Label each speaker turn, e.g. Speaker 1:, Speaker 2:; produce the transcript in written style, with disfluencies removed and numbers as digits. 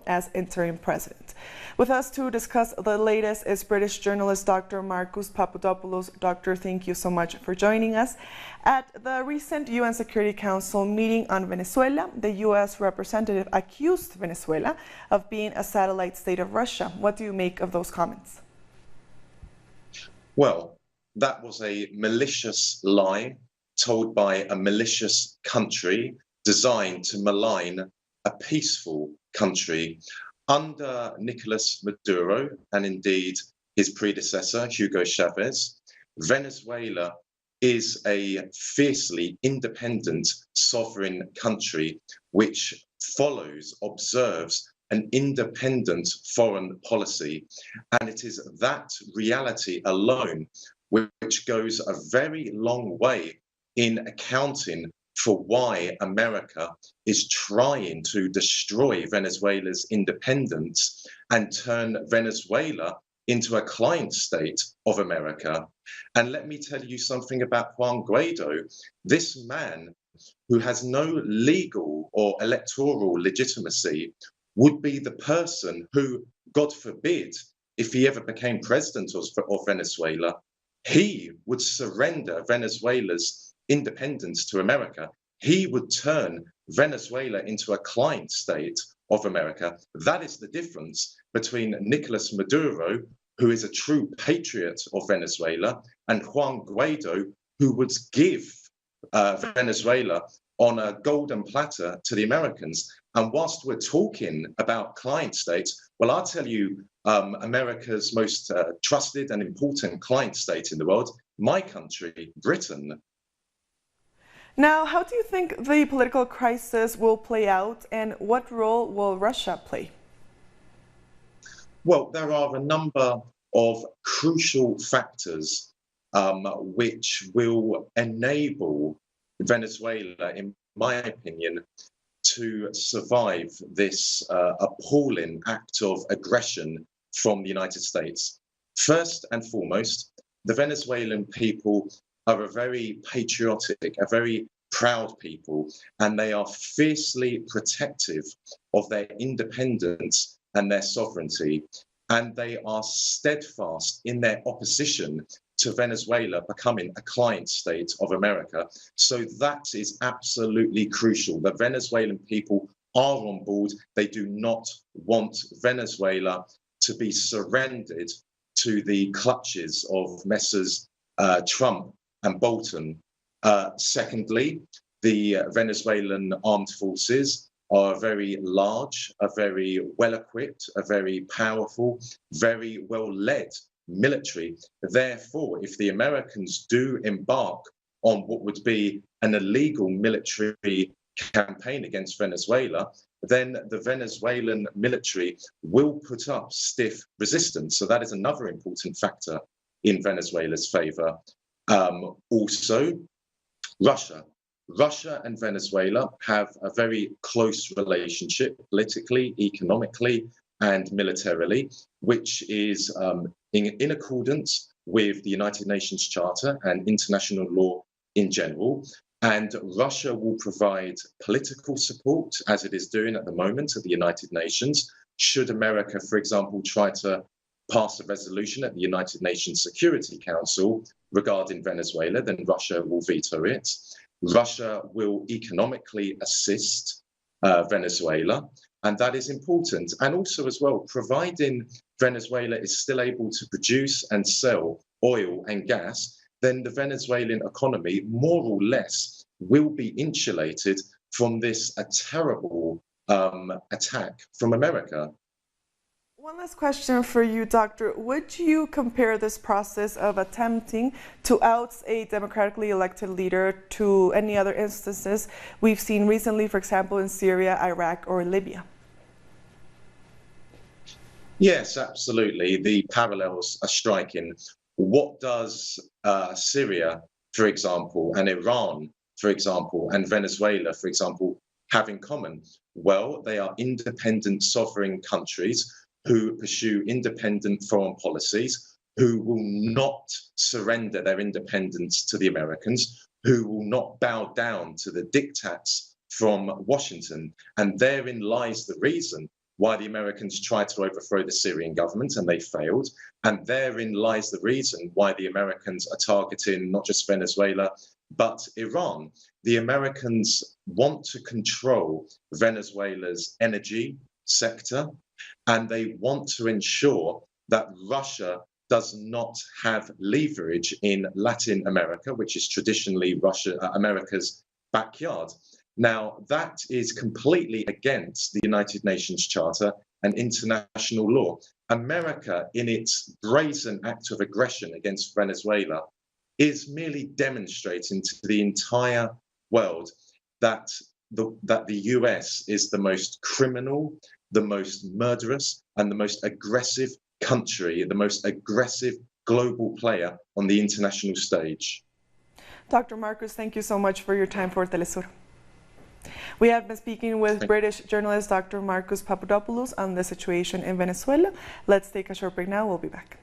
Speaker 1: as interim president. With us to discuss the latest is British journalist Dr. Marcus Papadopoulos. Doctor, thank you so much for joining us. At the recent UN Security Council meeting on Venezuela, the U.S. representative accused Venezuela of being a satellite state of Russia. What do you make of those comments?
Speaker 2: Well, that was a malicious lie told by a malicious country designed to malign a peaceful country. Under Nicolas Maduro, and indeed his predecessor, Hugo Chavez, Venezuela is a fiercely independent, sovereign country which observes an independent foreign policy. And it is that reality alone which goes a very long way in accounting for why America is trying to destroy Venezuela's independence and turn Venezuela into a client state of America. And let me tell you something about Juan Guaido. This man, who has no legal or electoral legitimacy, would be the person who, God forbid, if he ever became president of Venezuela, he would surrender Venezuela's independence to America. He would turn Venezuela into a client state of America. That is the difference between Nicolas Maduro, who is a true patriot of Venezuela, and Juan Guaido, who would give Venezuela on a golden platter to the Americans. And whilst we're talking about client states, well, I'll tell you America's most trusted and important client state in the world, my country, Britain.
Speaker 1: Now, how do you think the political crisis will play out, and what role will Russia play?
Speaker 2: Well, there are a number of crucial factors which will enable Venezuela, in my opinion, to survive this appalling act of aggression from the United States. First and foremost, the Venezuelan people are a very patriotic, a very proud people, and they are fiercely protective of their independence and their sovereignty. And they are steadfast in their opposition to Venezuela becoming a client state of America. So that is absolutely crucial. The Venezuelan people are on board. They do not want Venezuela to be surrendered to the clutches of Messrs. Trump and Bolton. Secondly, the Venezuelan armed forces are very large, are very well equipped, are very powerful, very well led military. Therefore, if the Americans do embark on what would be an illegal military campaign against Venezuela, then the Venezuelan military will put up stiff resistance. So that is another important factor in Venezuela's favor. Also, Russia and Venezuela have a very close relationship politically, economically, and militarily, which is in accordance with the United Nations Charter and international law in general. And Russia will provide political support, as it is doing at the moment at the United Nations. Should America, for example, try to pass a resolution at the United Nations Security Council regarding Venezuela, then Russia will veto it. Russia will economically assist Venezuela, and that is important. And also as well, providing Venezuela is still able to produce and sell oil and gas, then the Venezuelan economy more or less will be insulated from this terrible attack from America.
Speaker 1: One last question for you, Doctor. Would you compare this process of attempting to oust a democratically elected leader to any other instances we've seen recently, for example, in Syria, Iraq, or Libya?
Speaker 2: Yes, absolutely. The parallels are striking. What does Syria, for example, and Iran, for example, and Venezuela, for example, have in common? Well, they are independent, sovereign countries who pursue independent foreign policies, who will not surrender their independence to the Americans, who will not bow down to the diktats from Washington. And therein lies the reason why the Americans tried to overthrow the Syrian government and they failed. And therein lies the reason why the Americans are targeting not just Venezuela, but Iran. The Americans want to control Venezuela's energy sector, and they want to ensure that Russia does not have leverage in Latin America, which is traditionally America's backyard. Now, that is completely against the United Nations Charter and international law. America, in its brazen act of aggression against Venezuela, is merely demonstrating to the entire world that the US is the most criminal, the most murderous, and the most aggressive country, the most aggressive global player on the international stage.
Speaker 1: Dr. Marcus, thank you so much for your time for TeleSur. We have been speaking with British journalist Dr. Marcus Papadopoulos on the situation in Venezuela. Let's take a short break now. We'll be back.